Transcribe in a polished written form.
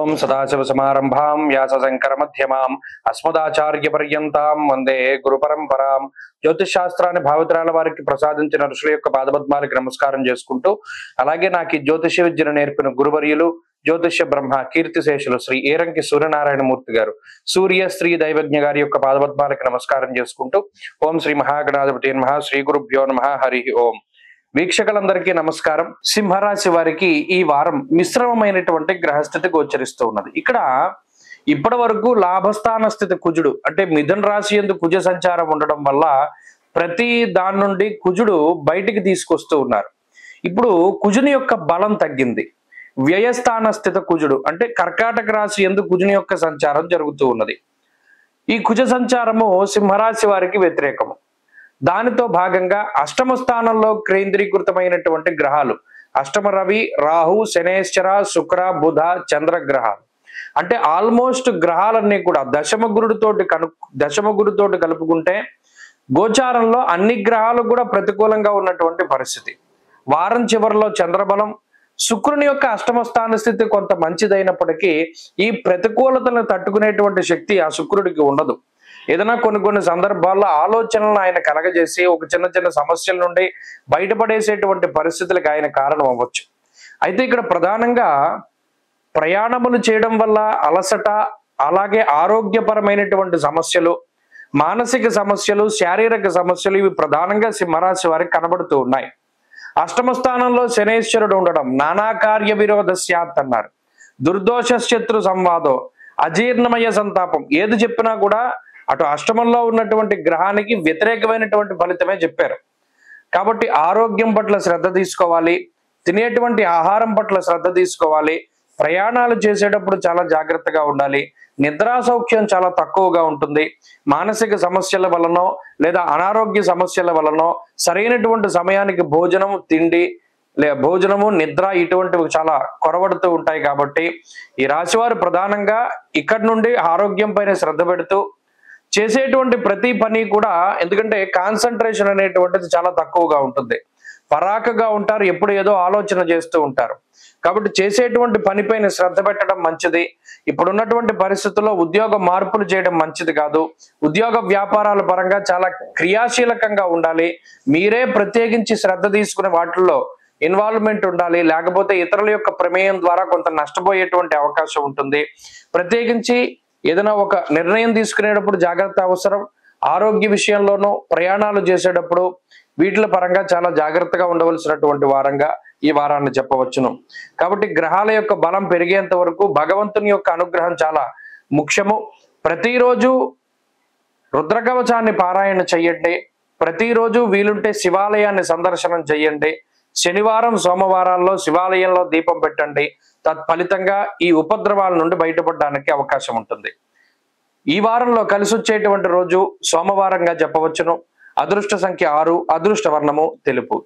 ఓం సదాశివసమారంభాం వ్యాసశంకరమధ్యమాం అస్మదాచార్యపర్యంతాం వందే గురు పరంపరాం. జ్యోతిష్ శాస్త్రాన్ని భావితరాల వారికి ప్రసాదించిన ఋషుల యొక్క పాదపద్మాలకు నమస్కారం చేసుకుంటూ, అలాగే నాకు ఈ జ్యోతిష విద్యను నేర్పిన గురువర్యులు జ్యోతిష బ్రహ్మ కీర్తిశేషులు శ్రీ ఏరంకి సూర్యనారాయణమూర్తి గారు, సూర్య శ్రీ దైవజ్ఞ గారి యొక్క పాదపద్మాలకు నమస్కారం చేసుకుంటూ, ఓం శ్రీ మహాగణాధిపతి నమః, శ్రీ గురుభ్యో నమః, హరి ఓం. వీక్షకులందరికీ నమస్కారం. సింహరాశి వారికి ఈ వారం మిశ్రమమైనటువంటి గ్రహస్థితి గోచరిస్తూ ఉన్నది. ఇక్కడ ఇప్పటి వరకు లాభస్థాన స్థితి కుజుడు అంటే మిథున రాశి యందు కుజ సంచారం ఉండడం వల్ల ప్రతి దాని నుండి కుజుడు బయటికి తీసుకొస్తూ ఉన్నారు. ఇప్పుడు కుజుని యొక్క బలం తగ్గింది. వ్యయస్థాన స్థితి కుజుడు అంటే కర్కాటక రాశి యందు కుజుని యొక్క సంచారం జరుగుతూ ఉన్నది. ఈ కుజ సంచారము సింహరాశి వారికి వ్యతిరేకము. దానితో భాగంగా అష్టమ స్థానంలో కేంద్రీకృతమైనటువంటి గ్రహాలు అష్టమ రవి, రాహు, శనేశ్వర, శుక్ర, బుధ, చంద్ర గ్రహాలు అంటే ఆల్మోస్ట్ గ్రహాలన్నీ కూడా దశమ గురుతోటి కలుపుకుంటే గోచారంలో అన్ని గ్రహాలు కూడా ప్రతికూలంగా ఉన్నటువంటి పరిస్థితి. వారం చివరిలో చంద్రబలం, శుక్రుని యొక్క అష్టమ స్థాన స్థితి కొంత మంచిదైనప్పటికీ ఈ ప్రతికూలతలను తట్టుకునేటువంటి శక్తి ఆ శుక్రుడికి ఉండదు. ఏదైనా కొన్ని సందర్భాల్లో ఆలోచనలను ఆయన కలగజేసి ఒక చిన్న సమస్యల నుండి బయటపడేసేటువంటి పరిస్థితులకు ఆయన కారణం అవ్వచ్చు. అయితే ఇక్కడ ప్రధానంగా ప్రయాణములు చేయడం వల్ల అలసట, అలాగే ఆరోగ్యపరమైనటువంటి సమస్యలు, మానసిక సమస్యలు, శారీరక సమస్యలు ఇవి ప్రధానంగా సింహరాశి వారికి కనబడుతూ ఉన్నాయి. అష్టమ స్థానంలో శనేశ్వరుడు ఉండడం నానాకార్య విరోధ స్యాత్ అన్నారు. దుర్దోష శత్రు సంవాదో, అజీర్ణమయ సంతాపం, ఏది చెప్పినా కూడా అటు అష్టమంలో ఉన్నటువంటి గ్రహానికి వ్యతిరేకమైనటువంటి ఫలితమే చెప్పారు. కాబట్టి ఆరోగ్యం పట్ల శ్రద్ధ తీసుకోవాలి, తినేటువంటి ఆహారం పట్ల శ్రద్ధ తీసుకోవాలి, ప్రయాణాలు చేసేటప్పుడు చాలా జాగ్రత్తగా ఉండాలి, నిద్రా సౌఖ్యం చాలా తక్కువగా ఉంటుంది, మానసిక సమస్యల వలనో లేదా అనారోగ్య సమస్యల వలనో సరైనటువంటి సమయానికి భోజనము నిద్ర ఇటువంటివి చాలా కొరవడుతూ ఉంటాయి. కాబట్టి ఈ రాశివారు ప్రధానంగా ఇక్కడి నుండి ఆరోగ్యం పైన శ్రద్ధ పెడుతూ చేసేటువంటి ప్రతి పని కూడా, ఎందుకంటే కాన్సన్ట్రేషన్ అనేటువంటిది చాలా తక్కువగా ఉంటుంది, పరాకగా ఉంటారు, ఎప్పుడు ఏదో ఆలోచన చేస్తూ ఉంటారు. కాబట్టి చేసేటువంటి పనిపైన శ్రద్ధ పెట్టడం మంచిది. ఇప్పుడున్నటువంటి పరిస్థితుల్లో ఉద్యోగ మార్పులు చేయడం మంచిది కాదు. ఉద్యోగ వ్యాపారాల పరంగా చాలా క్రియాశీలకంగా ఉండాలి. మీరే ప్రత్యేకించి శ్రద్ధ తీసుకునే వాటిల్లో ఇన్వాల్వ్మెంట్ ఉండాలి, లేకపోతే ఇతరుల యొక్క ప్రమేయం ద్వారా కొంత నష్టపోయేటువంటి అవకాశం ఉంటుంది. ప్రత్యేకించి ఏదైనా ఒక నిర్ణయం తీసుకునేటప్పుడు జాగ్రత్త అవసరం. ఆరోగ్య విషయంలోనూ ప్రయాణాలు చేసేటప్పుడు వీటిల పరంగా చాలా జాగ్రత్తగా ఉండవలసినటువంటి వారంగా ఈ వారాన్ని చెప్పవచ్చును. కాబట్టి గ్రహాల యొక్క బలం పెరిగేంత వరకు భగవంతుని యొక్క అనుగ్రహం చాలా ముఖ్యము. ప్రతిరోజు రుద్రకవచాన్ని పారాయణ చెయ్యండి. ప్రతిరోజు వీలుంటే శివాలయాన్ని సందర్శనం చెయ్యండి. శనివారం, సోమవారాల్లో శివాలయంలో దీపం పెట్టండి. తత్ఫలితంగా ఈ ఉపద్రవాల నుండి బయటపడడానికి అవకాశం ఉంటుంది. ఈ వారంలో కలిసి వచ్చేటువంటి రోజు సోమవారంగా చెప్పవచ్చును. అదృష్ట సంఖ్య 6, అదృష్ట వర్ణము తెలుపు.